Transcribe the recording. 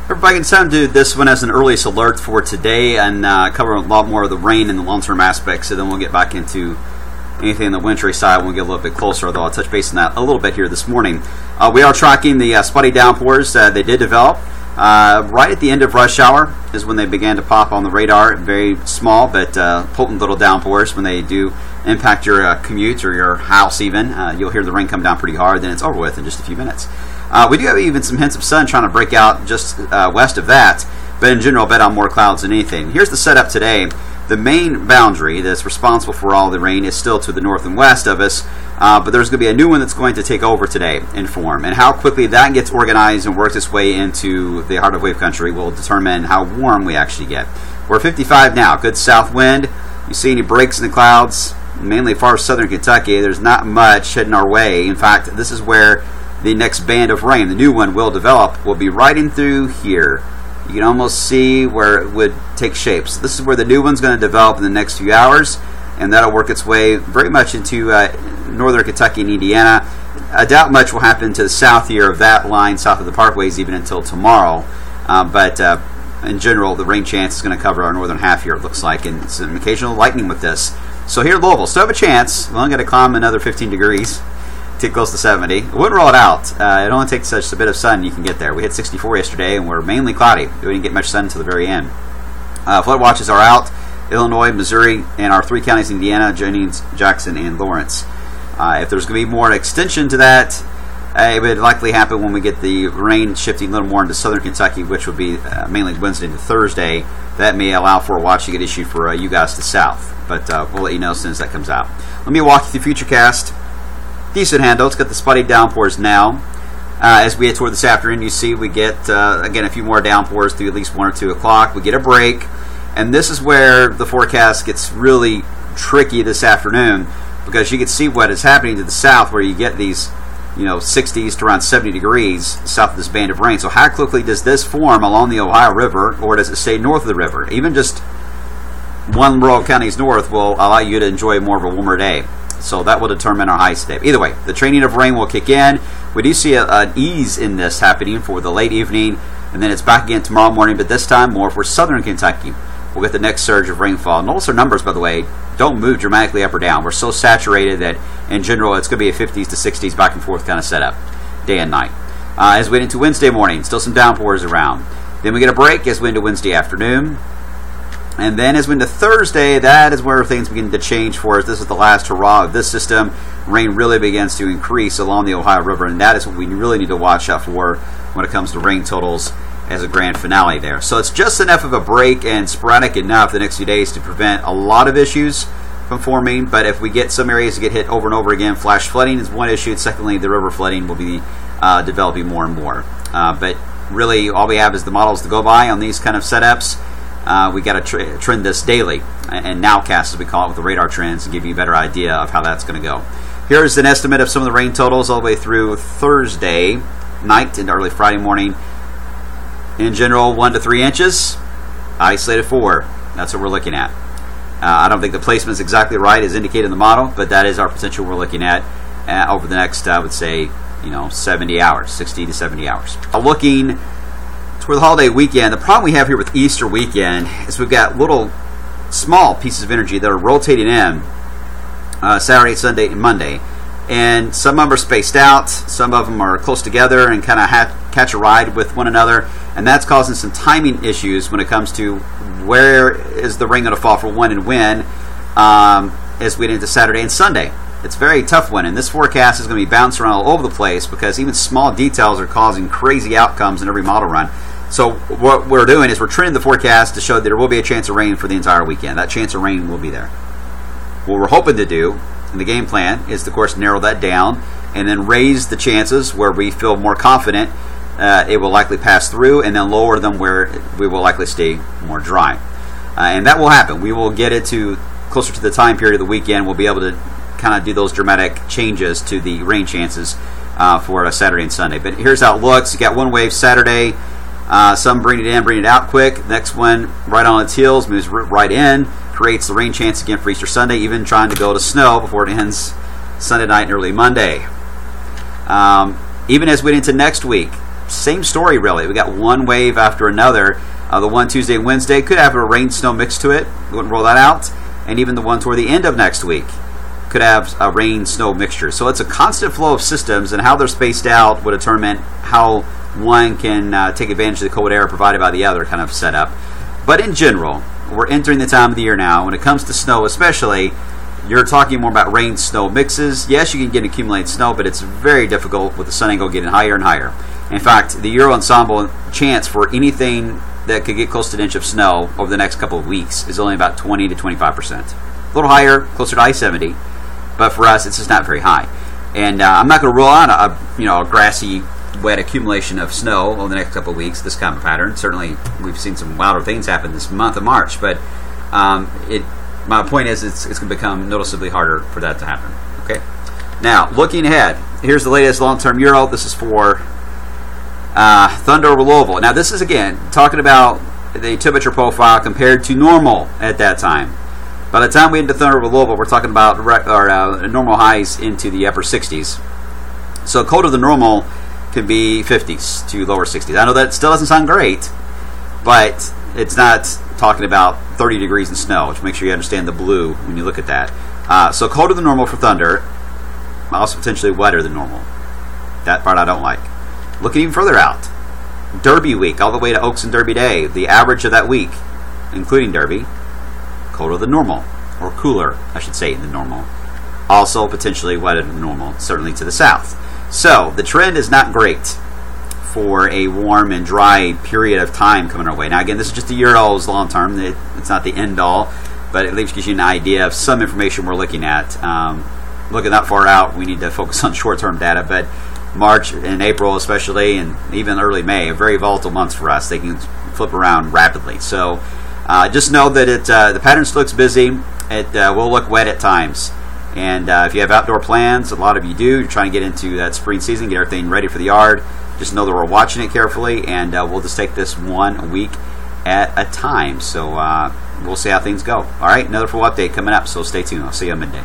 Everybody, it's time to do this one as an earliest alert for today and cover a lot more of the rain and the long-term aspects, so then we'll get back into anything on the wintry side when we get a little bit closer, although I'll touch base on that a little bit here this morning. We are tracking the spotty downpours. They did develop right at the end of rush hour is when they began to pop on the radar. Very small but potent little downpours. When they do impact your commute or your house even, you'll hear the rain come down pretty hard, then it's over with in just a few minutes. We do have even some hints of sun trying to break out just west of that, but in general, bet on more clouds than anything. Here's the setup today. The main boundary that's responsible for all the rain is still to the north and west of us, but there's going to be a new one that's going to take over today in form. And how quickly that gets organized and works its way into the heart of wave country will determine how warm we actually get. We're 55 now, good south wind. You see any breaks in the clouds, mainly far southern Kentucky. There's not much heading our way. In fact, this is where the next band of rain, the new one, will develop. Will be right in through here. You can almost see where it would take shape. So this is where the new one's going to develop in the next few hours, and that'll work its way very much into northern Kentucky and Indiana. I doubt much will happen to the south here of that line, south of the parkways, even until tomorrow. But in general, the rain chance is going to cover our northern half here, it looks like, and some occasional lightning with this. So here at Louisville, still have a chance. We're only going to climb another 15 degrees. Get close to 70. I wouldn't roll it out. It only takes such a bit of sun you can get there. We hit 64 yesterday, and we're mainly cloudy. We didn't get much sun until the very end. Flood watches are out. Illinois, Missouri, and our three counties, Indiana, Jennings, Jackson, and Lawrence. If there's going to be more extension to that, it would likely happen when we get the rain shifting a little more into southern Kentucky, which would be mainly Wednesday to Thursday. That may allow for a watch to get issued for you guys to south. But we'll let you know as soon as that comes out. Let me walk you through Futurecast. Decent handle. It's got the spotty downpours now. As we head toward this afternoon, you see we get, again, a few more downpours through at least 1 or 2 o'clock. We get a break. And this is where the forecast gets really tricky this afternoon, because you can see what is happening to the south, where you get these 60s to around 70 degrees south of this band of rain. So how quickly does this form along the Ohio River, or does it stay north of the river? Even just one rural counties north will allow you to enjoy more of a warmer day. So that will determine our highs today. Either way, the training of rain will kick in. We do see an ease in this happening for the late evening, and then it's back again tomorrow morning, but this time more for southern Kentucky. We'll get the next surge of rainfall. Notice our numbers, by the way, don't move dramatically up or down. We're so saturated that, in general, it's going to be a 50s to 60s back and forth kind of setup, day and night. As we get into Wednesday morning, still some downpours around. Then we get a break as we into Wednesday afternoon. And then as we into Thursday, that is where things begin to change for us. This is the last hurrah of this system. Rain really begins to increase along the Ohio River, and that is what we really need to watch out for when it comes to rain totals as a grand finale there. So it's just enough of a break and sporadic enough the next few days to prevent a lot of issues from forming. But if we get some areas to get hit over and over again, flash flooding is one issue. Secondly, the river flooding will be developing more and more. But really, all we have is the models to go by on these kind of setups. We got to trend this daily and nowcast, as we call it, with the radar trends, and give you a better idea of how that's going to go. Here's an estimate of some of the rain totals all the way through Thursday night into early Friday morning. In general, 1 to 3 inches, isolated 4. That's what we're looking at. I don't think the placement is exactly right as indicated in the model, but that is our potential we're looking at over the next, I would say, 70 hours, 60 to 70 hours. Looking for the holiday weekend, the problem we have here with Easter weekend is we've got little small pieces of energy that are rotating in Saturday, Sunday, and Monday. And some of them are spaced out, some of them are close together and kind of catch a ride with one another. And that's causing some timing issues when it comes to where is the rain going to fall for when and when as we get into Saturday and Sunday. It's a very tough one, and this forecast is going to be bouncing around all over the place because even small details are causing crazy outcomes in every model run. So what we're doing is we're trending the forecast to show that there will be a chance of rain for the entire weekend. That chance of rain will be there. What we're hoping to do in the game plan is, of course, narrow that down and then raise the chances where we feel more confident it will likely pass through, and then lower them where we will likely stay more dry. And that will happen. We will get it to closer to the time period of the weekend. We'll be able to kind of do those dramatic changes to the rain chances for Saturday and Sunday. But here's how it looks. You got one wave Saturday. Some bring it in, bring it out quick. Next one right on its heels, moves right in, creates the rain chance again for Easter Sunday, even trying to go to snow before it ends Sunday night and early Monday. Even as we get into next week, same story really. We got one wave after another. The one Tuesday and Wednesday could have a rain-snow mix to it. We wouldn't rule that out. And even the one toward the end of next week could have a rain-snow mixture. So it's a constant flow of systems, and how they're spaced out would determine how one can take advantage of the cold air provided by the other kind of setup. But in general, we're entering the time of the year now. When it comes to snow especially, you're talking more about rain-snow mixes. Yes, you can get accumulated snow, but it's very difficult with the sun angle getting higher and higher. In fact, the Euro Ensemble chance for anything that could get close to an inch of snow over the next couple of weeks is only about 20 to 25%. A little higher, closer to I-70, but for us, it's just not very high. And I'm not going to rule out a grassy, wet accumulation of snow over the next couple of weeks. This kind of pattern. Certainly, we've seen some wilder things happen this month of March, but my point is, it's going to become noticeably harder for that to happen. Okay. Now, looking ahead, here's the latest long-term Euro. This is for Thunder over Louisville. Now, this is, again, talking about the temperature profile compared to normal at that time. By the time we get into Thunder over Louisville, we're talking about normal highs into the upper 60s. So colder than normal could be 50s to lower 60s. I know that still doesn't sound great, but it's not talking about 30 degrees in snow, which makes sure you understand the blue when you look at that. So colder than normal for Thunder, also potentially wetter than normal. That part I don't like. Looking even further out, Derby week, all the way to Oaks and Derby Day, the average of that week, including Derby, colder than normal, or cooler, I should say, than normal. Also potentially wetter than normal, certainly to the south. So the trend is not great for a warm and dry period of time coming our way. Now again, this is just the Euros long term. It's not the end all, but at least gives you an idea of some information we're looking at. Looking that far out, we need to focus on short term data, but March and April especially, and even early May, are very volatile months for us. They can flip around rapidly. So just know that the pattern looks busy. It will look wet at times. And if you have outdoor plans, a lot of you do, you're trying to get into that spring season, get everything ready for the yard, just know that we're watching it carefully, and we'll just take this 1 week at a time. So we'll see how things go. All right, another full update coming up, so stay tuned. I'll see you at midday.